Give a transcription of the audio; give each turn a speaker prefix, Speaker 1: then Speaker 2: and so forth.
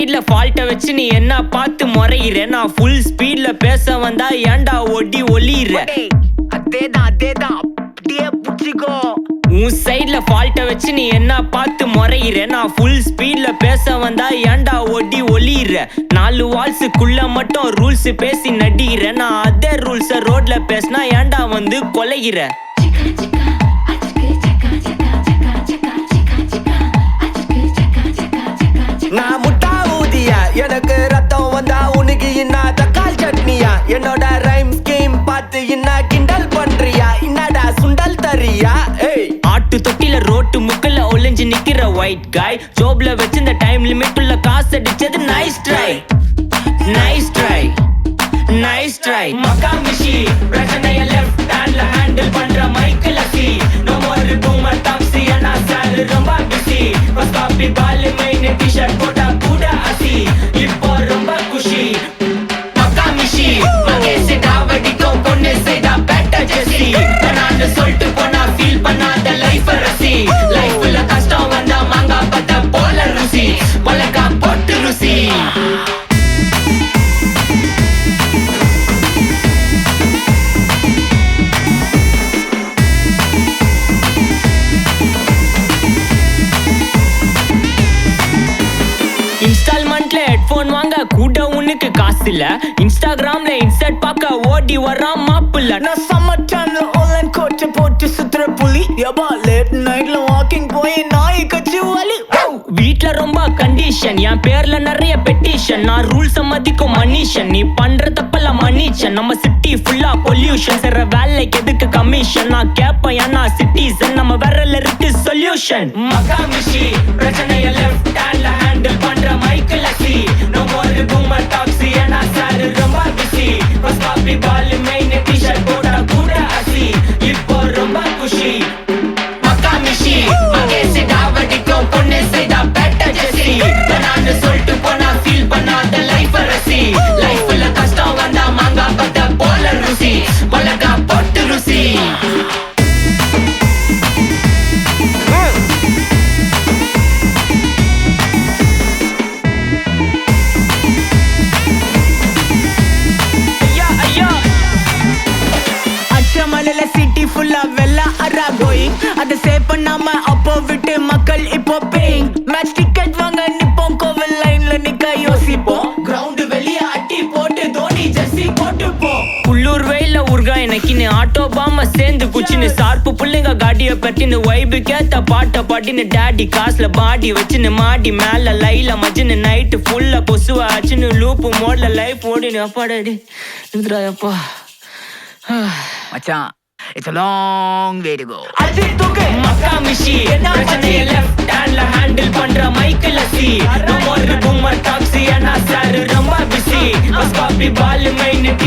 Speaker 1: சைட்ல ஃபால்ட்ட வச்சு நீ என்ன பார்த்து முறையிற நான் ஃபுல் ஸ்பீட்ல பேச வந்தா ஏன்டா ஒடி ஒளியிற
Speaker 2: அதேதான் அப்படியே புடிச்சிக்கோ
Speaker 1: உன் சைட்ல ஃபால்ட்ட வச்சு நீ என்ன பார்த்து முறையிற நான் ஃபுல் ஸ்பீட்ல பேச வந்தா ஏன்டா ஒடி ஒளியிற 4 வால்ஸுக்குள்ள மட்டும் ரூல்ஸ் பேசி நடிகிற நான் அதே ரூல்ஸ ரோட்ல பேசினா ஏன்டா வந்து கொலைகிற
Speaker 2: நான் முட்டா ஊதியா எனக்கு ரத்தம் வந்தா உனக்கு என்ன தக்காள் சட்னியா என்னோட ரைம் ஸ்கீம் பார்த்து என்ன கிண்டல் பண்றியா என்னடா சுண்டல் தரியா
Speaker 1: ஆட்டு தொட்டில ரோட்டு முக்கல்ல ஒளிஞ்சு நிக்கிற ஒயிட் காய் ஜோப்ல வச்சு இந்த டைம் லிமிட் உள்ள காசு அடிச்சது nice try nice try nice try மக்கா மிஷி பிரச்சனைய லெஃப்ட் ஹேண்ட்ல ஹேண்டில் பண்ற மைக்கேல் அசி no more boomer taxi انا sir ரொம்ப பிஸி பஸ் காப்பி பால் மெயின் டி-ஷர்ட் போட்டா கூட அசி இப்போ ரொம்ப குஷி மக்கா மிஷி மகேஷ் டாவடிக்கும் பொண்ணு செய்தா பெட்ட ஜெசி நான் சொல்லிட்டு போனா ஃபீல் பண்ணாத லைஃப் ரசி லைஃப்ல கஷ்டம் வந்தா மாங்கா பத்த போல ருசி மலக்கா போட்டு ருசி இன்ஸ்டால்மெண்ட்ல ஹெட்போன் வாங்க கூட உனக்கு காசு இல்ல இன்ஸ்டாகிராம்ல இன்ஸ்டன்ட் பார்க்க ஓடி வரான் மாப்பிள்ள
Speaker 2: நான் சம்மர் டைம்ல ஆன்லைன் கோட் போட்டு சுத்துற புலி யபா லேட் நைட்ல வாக்கிங் போய் நாய் கச்சி வலி
Speaker 1: வீட்ல ரொம்ப கண்டிஷன் என் பேர்ல நிறைய பெட்டிஷன் நான் ரூல்ஸ் மதிக்கும் மனுஷன் நீ பண்ற தப்பெல்லாம் மன்னிச்சன் நம்ம சிட்டி ஃபுல்லா பொல்யூஷன் செய்ற வேலைக்கு எதுக்கு கமிஷன் நான் கேப்பேன் ஏன்னா சிட்டிசன் நம்ம விரல்ல இருக்கு சொல்யூஷன் மக்கா மிஷி பிரச்சனைய லெஃப்ட் ஹேண்ட்ல ஹேண்டில் பண்ற மைக்கேல் அசி no more boomer taxi انا sir ரொம்ப பிஸி பஸ் காப்பி பால் மெயின் டி-ஷர்ட் போட்டா கூட அசி இப்போ ரொம்ப குஷி மக்கா மிஷி மகேஷ் டாவடிக்கும் பொண்ணு செய்தா பெட்ட ஜெசி நான் சொல்லிட்டு போனா ஃபீல் பண்ணாத லைஃப் ரசி லைஃப்ல கஷ்டம் வந்தா மாங்கா பத்த போல ருசி மலக்கா போட்டு ருசி
Speaker 2: அச்சமலையில சிட்டி ஃபுல்லா வெள்ள அரா கோயிங் அதை சேவ் பண்ணாம அப்போ விட்டு மக்கள் இப்போ பேயிங் மேட்ச் டிக்கெட் வாங்க நிப்போம் கோவில் லைன்ல நிக்க யோசிப்போம் கிரவுண்ட் வெளிய அட்டி போட்டு தோனி ஜெர்சி போட்டு போ
Speaker 1: உள்ளூர் வெயில உருகா எனக்குன்னு ஆட்டோ பாம சேர்ந்து குச்சின்னு சார்பு புள்ளைங்க காடிய பட்டின்னு வைபு கேத்த பாட்ட பாட்டின்னு டாடி காசுல பாடி வச்சுன்னு மாடி மேல லைல மஜின்னு நைட்டு ஃபுல்லா கொசுவ ஆச்சுன்னு லூப்பு மோட்ல லைஃப் ஓடினு அப்பாடாடி இதுராயப்பா
Speaker 3: மச்சான் it's a long way to go
Speaker 2: Ajith தூக்கு
Speaker 1: மக்கா மிஷி பிரச்சனைய லெஃப்ட் ஹேண்ட்ல ஹேண்டில்